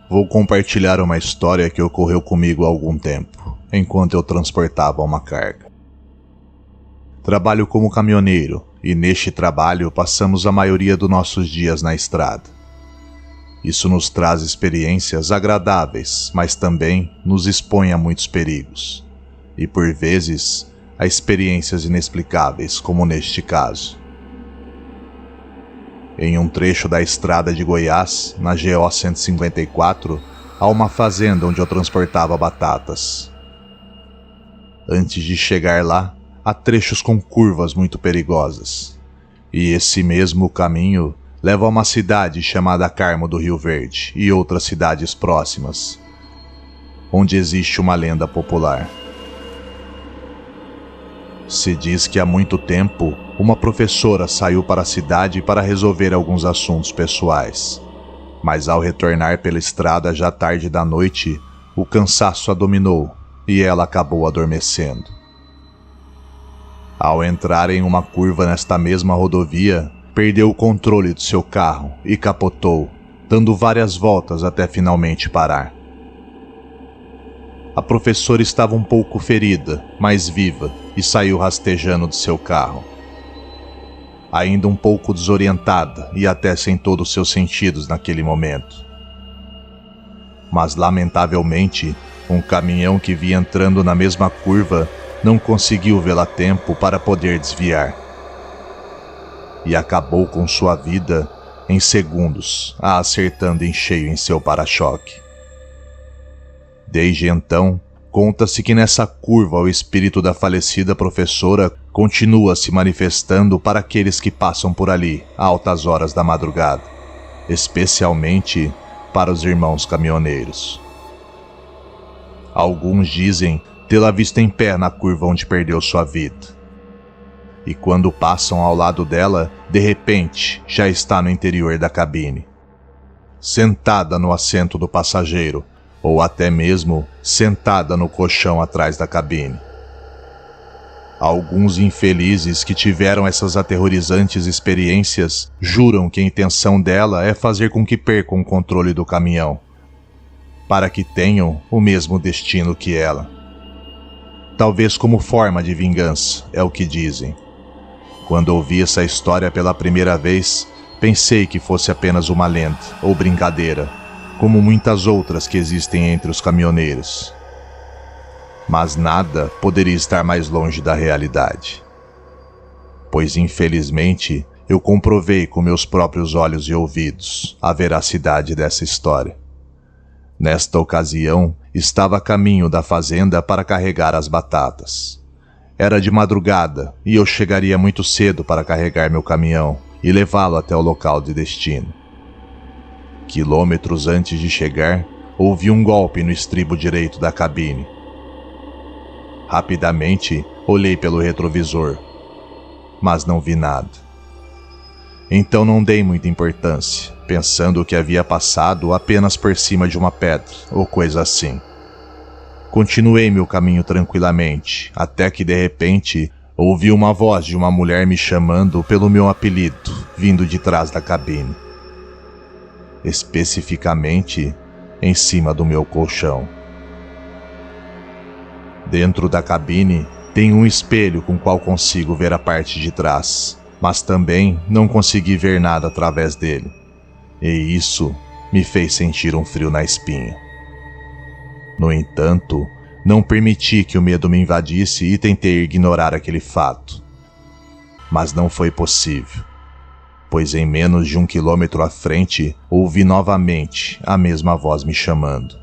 Vou compartilhar uma história que ocorreu comigo há algum tempo, enquanto eu transportava uma carga. Trabalho como caminhoneiro e neste trabalho passamos a maioria dos nossos dias na estrada. Isso nos traz experiências agradáveis, mas também nos expõe a muitos perigos. E por vezes, a experiências inexplicáveis, como neste caso. Em um trecho da estrada de Goiás, na GO 154, há uma fazenda onde eu transportava batatas. Antes de chegar lá, há trechos com curvas muito perigosas. E esse mesmo caminho leva a uma cidade chamada Carmo do Rio Verde e outras cidades próximas, onde existe uma lenda popular. Se diz que há muito tempo, uma professora saiu para a cidade para resolver alguns assuntos pessoais. Mas ao retornar pela estrada já tarde da noite, o cansaço a dominou e ela acabou adormecendo. Ao entrar em uma curva nesta mesma rodovia, perdeu o controle do seu carro e capotou, dando várias voltas até finalmente parar. A professora estava um pouco ferida, mas viva, e saiu rastejando de seu carro. Ainda um pouco desorientada e até sem todos os seus sentidos naquele momento. Mas lamentavelmente, um caminhão que vinha entrando na mesma curva não conseguiu vê-la a tempo para poder desviar. E acabou com sua vida em segundos, a acertando em cheio em seu para-choque. Desde então, conta-se que nessa curva o espírito da falecida professora continua se manifestando para aqueles que passam por ali a altas horas da madrugada, especialmente para os irmãos caminhoneiros. Alguns dizem tê-la visto em pé na curva onde perdeu sua vida. E quando passam ao lado dela, de repente já está no interior da cabine, sentada no assento do passageiro, ou até mesmo sentada no colchão atrás da cabine. Alguns infelizes que tiveram essas aterrorizantes experiências juram que a intenção dela é fazer com que percam o controle do caminhão, para que tenham o mesmo destino que ela. Talvez como forma de vingança, é o que dizem. Quando ouvi essa história pela primeira vez, pensei que fosse apenas uma lenda ou brincadeira, como muitas outras que existem entre os caminhoneiros. Mas nada poderia estar mais longe da realidade. Pois infelizmente eu comprovei com meus próprios olhos e ouvidos a veracidade dessa história. Nesta ocasião, estava a caminho da fazenda para carregar as batatas. Era de madrugada e eu chegaria muito cedo para carregar meu caminhão e levá-lo até o local de destino. Quilômetros antes de chegar, ouvi um golpe no estribo direito da cabine. Rapidamente, olhei pelo retrovisor, mas não vi nada. Então não dei muita importância, pensando que havia passado apenas por cima de uma pedra ou coisa assim. Continuei meu caminho tranquilamente, até que de repente ouvi uma voz de uma mulher me chamando pelo meu apelido, vindo de trás da cabine. Especificamente em cima do meu colchão. Dentro da cabine tem um espelho com o qual consigo ver a parte de trás, mas também não consegui ver nada através dele, e isso me fez sentir um frio na espinha. No entanto, não permiti que o medo me invadisse e tentei ignorar aquele fato. Mas não foi possível, pois em menos de 1 quilômetro à frente ouvi novamente a mesma voz me chamando.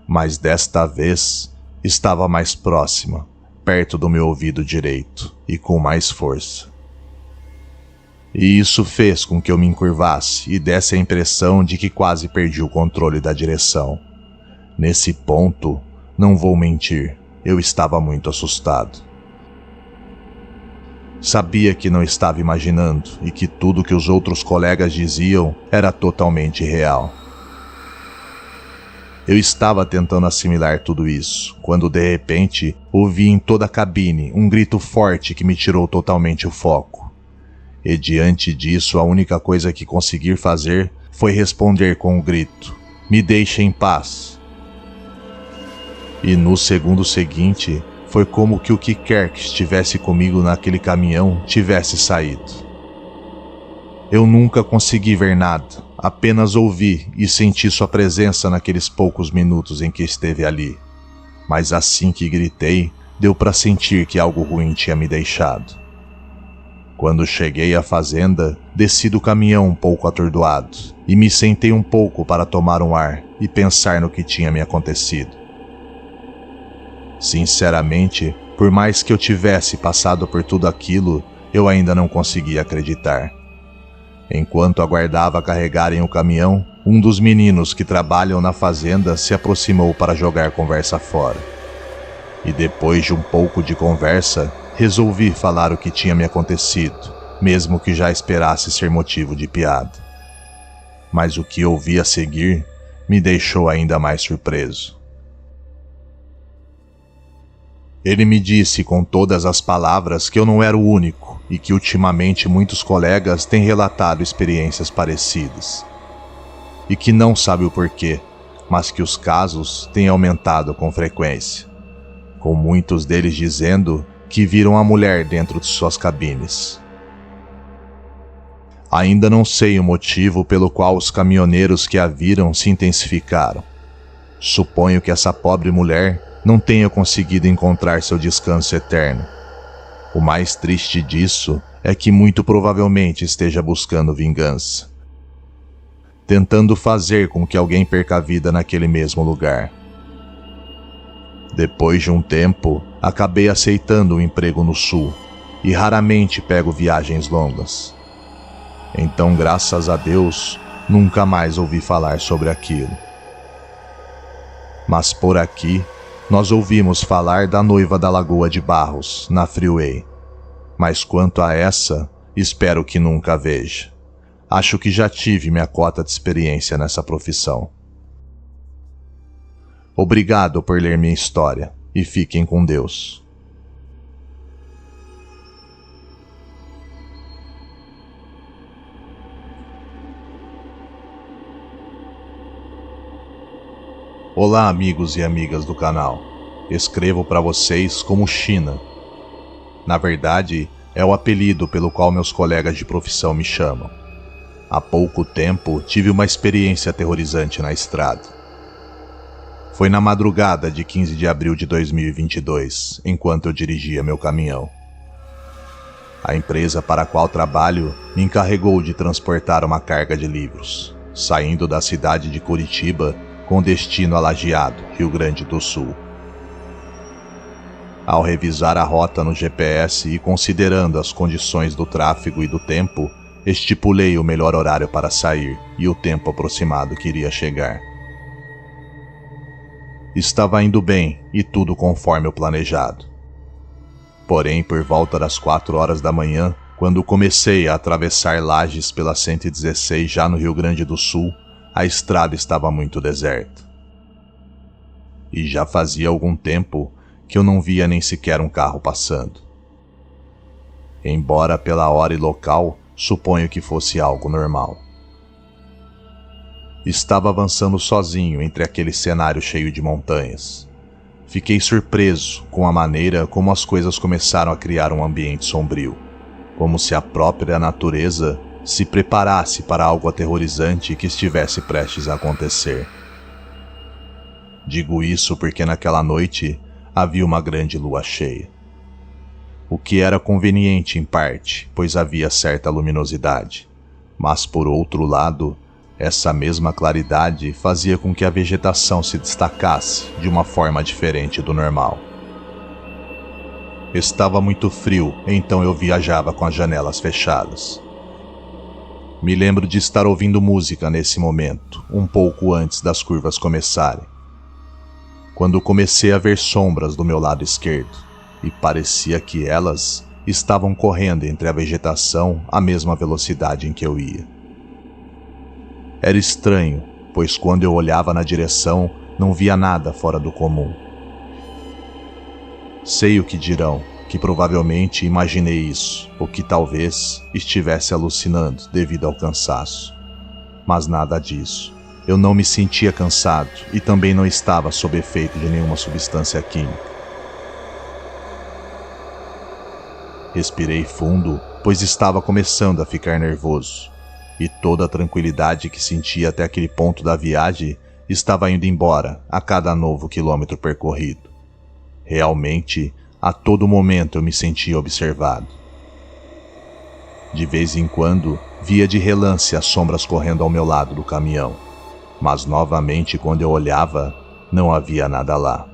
Mas desta vez estava mais próxima, perto do meu ouvido direito e com mais força. E isso fez com que eu me encurvasse e desse a impressão de que quase perdi o controle da direção. Nesse ponto, não vou mentir, eu estava muito assustado. Sabia que não estava imaginando e que tudo que os outros colegas diziam era totalmente real. Eu estava tentando assimilar tudo isso, quando de repente ouvi em toda a cabine um grito forte que me tirou totalmente o foco. E diante disso, a única coisa que consegui fazer foi responder com um grito, Me deixe em paz. E no segundo seguinte, foi como que o que quer que estivesse comigo naquele caminhão tivesse saído. Eu nunca consegui ver nada, apenas ouvi e senti sua presença naqueles poucos minutos em que esteve ali. Mas assim que gritei, deu para sentir que algo ruim tinha me deixado. Quando cheguei à fazenda, desci do caminhão um pouco atordoado e me sentei um pouco para tomar um ar e pensar no que tinha me acontecido. Sinceramente, por mais que eu tivesse passado por tudo aquilo, eu ainda não conseguia acreditar. Enquanto aguardava carregarem o caminhão, um dos meninos que trabalham na fazenda se aproximou para jogar conversa fora. E depois de um pouco de conversa, resolvi falar o que tinha me acontecido, mesmo que já esperasse ser motivo de piada. Mas o que ouvi a seguir me deixou ainda mais surpreso. Ele me disse com todas as palavras que eu não era o único e que ultimamente muitos colegas têm relatado experiências parecidas. E que não sabe o porquê, mas que os casos têm aumentado com frequência, com muitos deles dizendo que viram a mulher dentro de suas cabines. Ainda não sei o motivo pelo qual os caminhoneiros que a viram se intensificaram. Suponho que essa pobre mulher não tenha conseguido encontrar seu descanso eterno. O mais triste disso é que muito provavelmente esteja buscando vingança, tentando fazer com que alguém perca a vida naquele mesmo lugar. Depois de um tempo, acabei aceitando um emprego no sul e raramente pego viagens longas. Então, graças a Deus, nunca mais ouvi falar sobre aquilo. Mas por aqui, nós ouvimos falar da noiva da Lagoa de Barros, na Freeway. Mas quanto a essa, espero que nunca veja. Acho que já tive minha cota de experiência nessa profissão. Obrigado por ler minha história e fiquem com Deus. Olá, amigos e amigas do canal. Escrevo para vocês como China. Na verdade, é o apelido pelo qual meus colegas de profissão me chamam. Há pouco tempo, tive uma experiência aterrorizante na estrada. Foi na madrugada de 15 de abril de 2022, enquanto eu dirigia meu caminhão. A empresa para a qual trabalho me encarregou de transportar uma carga de livros, saindo da cidade de Curitiba com destino a Lajeado, Rio Grande do Sul. Ao revisar a rota no GPS e considerando as condições do tráfego e do tempo, estipulei o melhor horário para sair e o tempo aproximado que iria chegar. Estava indo bem e tudo conforme o planejado. Porém, por volta das 4 horas da manhã, quando comecei a atravessar Lajes pela 116 já no Rio Grande do Sul, a estrada estava muito deserta. E já fazia algum tempo que eu não via nem sequer um carro passando. Embora pela hora e local, suponho que fosse algo normal. Estava avançando sozinho entre aquele cenário cheio de montanhas. Fiquei surpreso com a maneira como as coisas começaram a criar um ambiente sombrio, como se a própria natureza se preparasse para algo aterrorizante que estivesse prestes a acontecer. Digo isso porque naquela noite havia uma grande lua cheia, o que era conveniente em parte, pois havia certa luminosidade, mas por outro lado, essa mesma claridade fazia com que a vegetação se destacasse de uma forma diferente do normal. Estava muito frio, então eu viajava com as janelas fechadas. Me lembro de estar ouvindo música nesse momento, um pouco antes das curvas começarem, quando comecei a ver sombras do meu lado esquerdo, e parecia que elas estavam correndo entre a vegetação à mesma velocidade em que eu ia. Era estranho, pois quando eu olhava na direção, não via nada fora do comum. Sei o que dirão, que provavelmente imaginei isso, ou que talvez estivesse alucinando devido ao cansaço. Mas nada disso. Eu não me sentia cansado e também não estava sob efeito de nenhuma substância química. Respirei fundo, pois estava começando a ficar nervoso, e toda a tranquilidade que sentia até aquele ponto da viagem estava indo embora a cada novo quilômetro percorrido. Realmente, a todo momento eu me sentia observado. De vez em quando, via de relance as sombras correndo ao meu lado do caminhão, mas novamente quando eu olhava, não havia nada lá.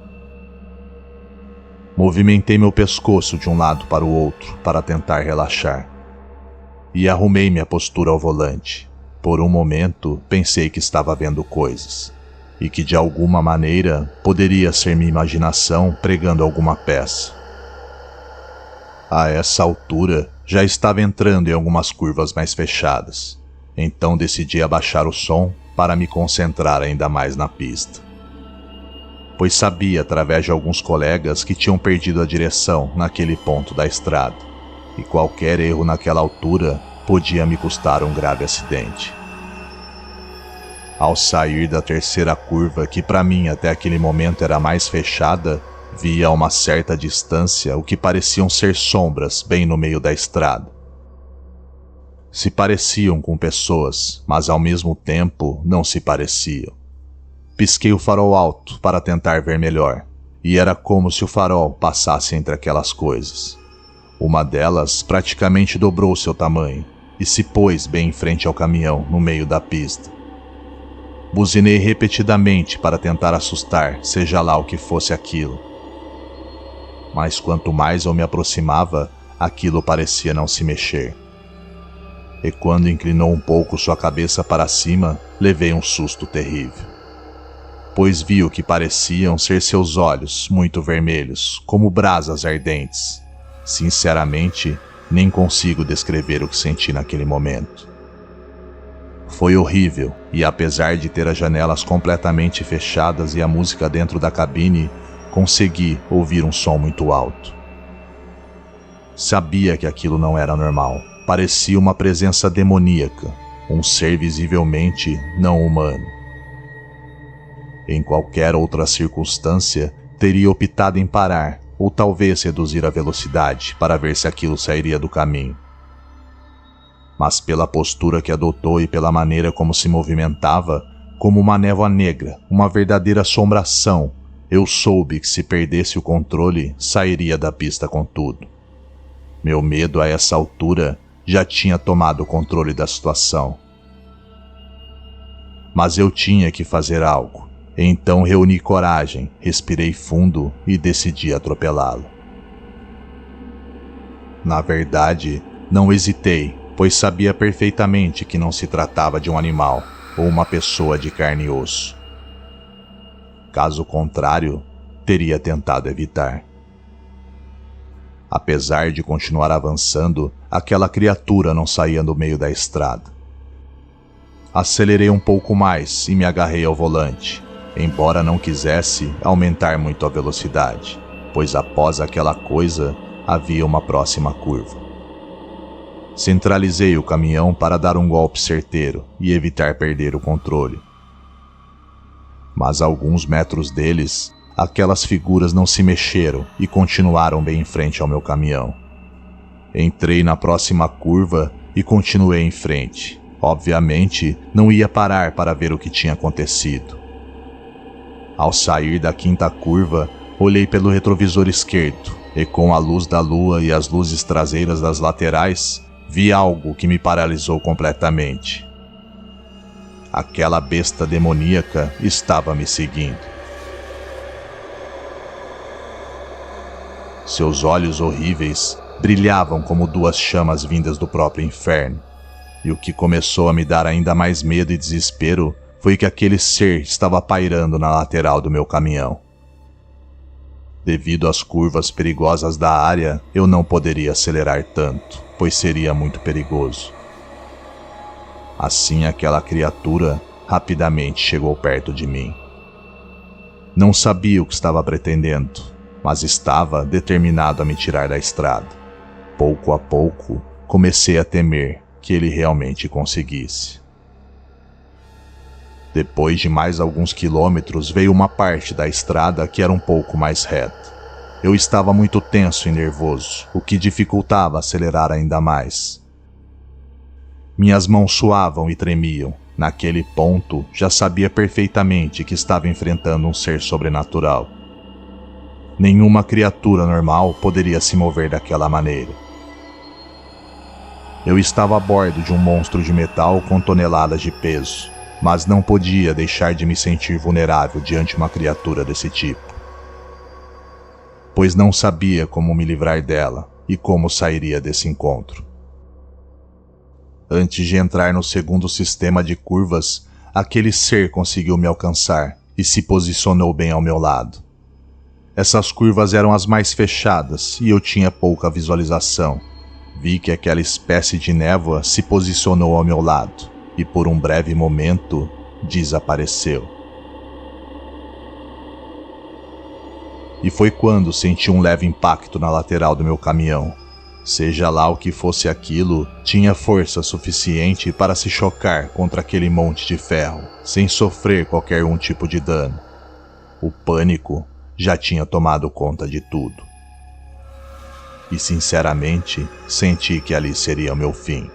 Movimentei meu pescoço de um lado para o outro para tentar relaxar, e arrumei minha postura ao volante. Por um momento, pensei que estava vendo coisas, e que de alguma maneira poderia ser minha imaginação pregando alguma peça. A essa altura, já estava entrando em algumas curvas mais fechadas, então decidi abaixar o som para me concentrar ainda mais na pista. Pois sabia através de alguns colegas que tinham perdido a direção naquele ponto da estrada, e qualquer erro naquela altura podia me custar um grave acidente. Ao sair da terceira curva, que para mim até aquele momento era mais fechada, vi a uma certa distância o que pareciam ser sombras bem no meio da estrada. Se pareciam com pessoas, mas ao mesmo tempo não se pareciam. Pisquei o farol alto para tentar ver melhor, e era como se o farol passasse entre aquelas coisas. Uma delas praticamente dobrou seu tamanho e se pôs bem em frente ao caminhão, no meio da pista. Buzinei repetidamente para tentar assustar, seja lá o que fosse aquilo. Mas quanto mais eu me aproximava, aquilo parecia não se mexer. E quando inclinou um pouco sua cabeça para cima, levei um susto terrível. Pois vi o que pareciam ser seus olhos, muito vermelhos, como brasas ardentes. Sinceramente, nem consigo descrever o que senti naquele momento. Foi horrível, e apesar de ter as janelas completamente fechadas e a música dentro da cabine, consegui ouvir um som muito alto. Sabia que aquilo não era normal. Parecia uma presença demoníaca, um ser visivelmente não humano. Em qualquer outra circunstância, teria optado em parar, ou talvez reduzir a velocidade para ver se aquilo sairia do caminho. Mas pela postura que adotou e pela maneira como se movimentava, como uma névoa negra, uma verdadeira assombração, eu soube que se perdesse o controle, sairia da pista com tudo. Meu medo a essa altura já tinha tomado o controle da situação. Mas eu tinha que fazer algo. Então reuni coragem, respirei fundo e decidi atropelá-lo. Na verdade, não hesitei, pois sabia perfeitamente que não se tratava de um animal ou uma pessoa de carne e osso. Caso contrário, teria tentado evitar. Apesar de continuar avançando, aquela criatura não saía do meio da estrada. Acelerei um pouco mais e me agarrei ao volante, embora não quisesse aumentar muito a velocidade, pois após aquela coisa havia uma próxima curva. Centralizei o caminhão para dar um golpe certeiro e evitar perder o controle. Mas a alguns metros deles, aquelas figuras não se mexeram e continuaram bem em frente ao meu caminhão. Entrei na próxima curva e continuei em frente. Obviamente, não ia parar para ver o que tinha acontecido. Ao sair da quinta curva, olhei pelo retrovisor esquerdo e, com a luz da lua e as luzes traseiras das laterais, vi algo que me paralisou completamente. Aquela besta demoníaca estava me seguindo. Seus olhos horríveis brilhavam como duas chamas vindas do próprio inferno, e o que começou a me dar ainda mais medo e desespero foi que aquele ser estava pairando na lateral do meu caminhão. Devido às curvas perigosas da área, eu não poderia acelerar tanto, pois seria muito perigoso. Assim, aquela criatura rapidamente chegou perto de mim. Não sabia o que estava pretendendo, mas estava determinado a me tirar da estrada. Pouco a pouco, comecei a temer que ele realmente conseguisse. Depois de mais alguns quilômetros, veio uma parte da estrada que era um pouco mais reta. Eu estava muito tenso e nervoso, o que dificultava acelerar ainda mais. Minhas mãos suavam e tremiam. Naquele ponto, já sabia perfeitamente que estava enfrentando um ser sobrenatural. Nenhuma criatura normal poderia se mover daquela maneira. Eu estava a bordo de um monstro de metal com toneladas de peso, mas não podia deixar de me sentir vulnerável diante de uma criatura desse tipo, pois não sabia como me livrar dela e como sairia desse encontro. Antes de entrar no segundo sistema de curvas, aquele ser conseguiu me alcançar e se posicionou bem ao meu lado. Essas curvas eram as mais fechadas e eu tinha pouca visualização. Vi que aquela espécie de névoa se posicionou ao meu lado e por um breve momento desapareceu. E foi quando senti um leve impacto na lateral do meu caminhão. Seja lá o que fosse aquilo, tinha força suficiente para se chocar contra aquele monte de ferro, sem sofrer qualquer tipo de dano. O pânico já tinha tomado conta de tudo. E sinceramente, senti que ali seria o meu fim.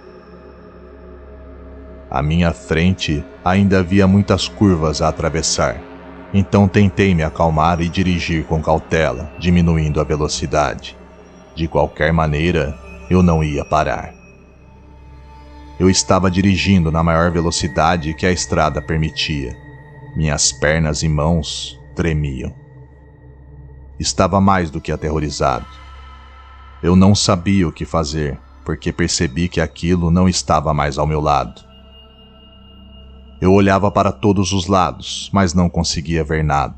À minha frente ainda havia muitas curvas a atravessar, então tentei me acalmar e dirigir com cautela, diminuindo a velocidade. De qualquer maneira, eu não ia parar. Eu estava dirigindo na maior velocidade que a estrada permitia. Minhas pernas e mãos tremiam. Estava mais do que aterrorizado. Eu não sabia o que fazer, porque percebi que aquilo não estava mais ao meu lado. Eu olhava para todos os lados, mas não conseguia ver nada.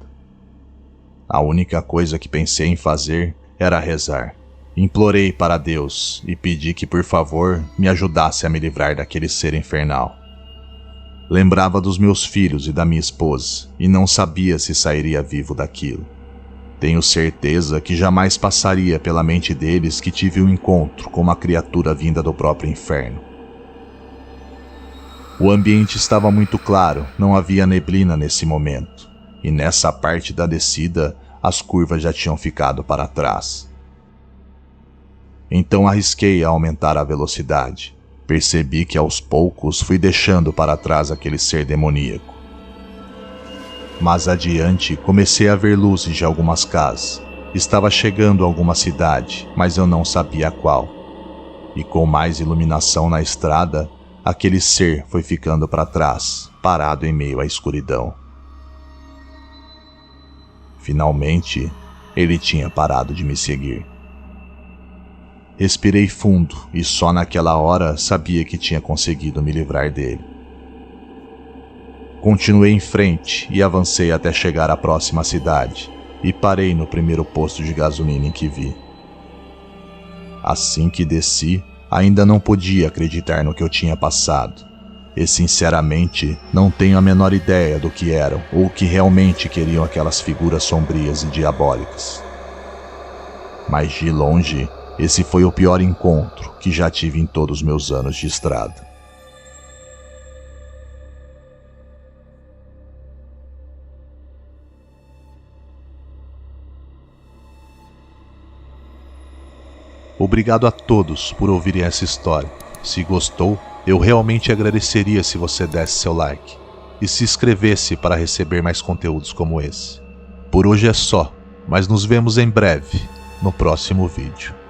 A única coisa que pensei em fazer era rezar. Implorei para Deus e pedi que, por favor, me ajudasse a me livrar daquele ser infernal. Lembrava dos meus filhos e da minha esposa, e não sabia se sairia vivo daquilo. Tenho certeza que jamais passaria pela mente deles que tive um encontro com uma criatura vinda do próprio inferno. O ambiente estava muito claro, não havia neblina nesse momento, e nessa parte da descida, as curvas já tinham ficado para trás. Então arrisquei a aumentar a velocidade. Percebi que aos poucos fui deixando para trás aquele ser demoníaco. Mais adiante, comecei a ver luzes de algumas casas. Estava chegando a alguma cidade, mas eu não sabia qual. E com mais iluminação na estrada, aquele ser foi ficando para trás, parado em meio à escuridão. Finalmente, ele tinha parado de me seguir. Respirei fundo e só naquela hora sabia que tinha conseguido me livrar dele. Continuei em frente e avancei até chegar à próxima cidade e parei no primeiro posto de gasolina em que vi. Assim que desci, ainda não podia acreditar no que eu tinha passado e sinceramente não tenho a menor ideia do que eram ou o que realmente queriam aquelas figuras sombrias e diabólicas. Mas de longe, esse foi o pior encontro que já tive em todos os meus anos de estrada. Obrigado a todos por ouvirem essa história. Se gostou, eu realmente agradeceria se você desse seu like e se inscrevesse para receber mais conteúdos como esse. Por hoje é só, mas nos vemos em breve no próximo vídeo.